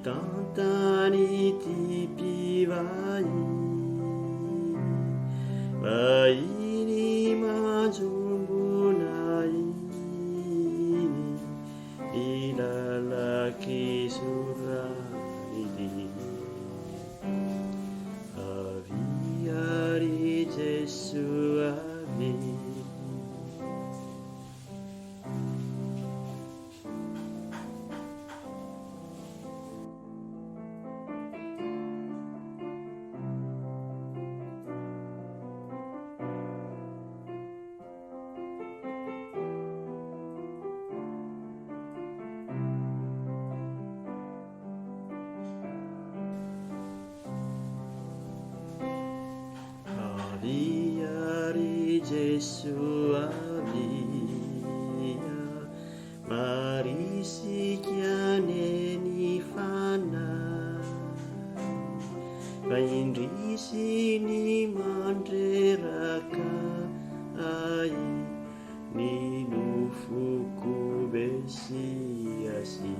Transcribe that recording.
tantany ty mpivahiny, vahiny manjombona iny, ilalaky soraniny. Avy ary Jesu avy, avy ary Jesu avy, marisika neny fanahy, fa indrisiny mandreraka ay, ny nofoko Mesiasy.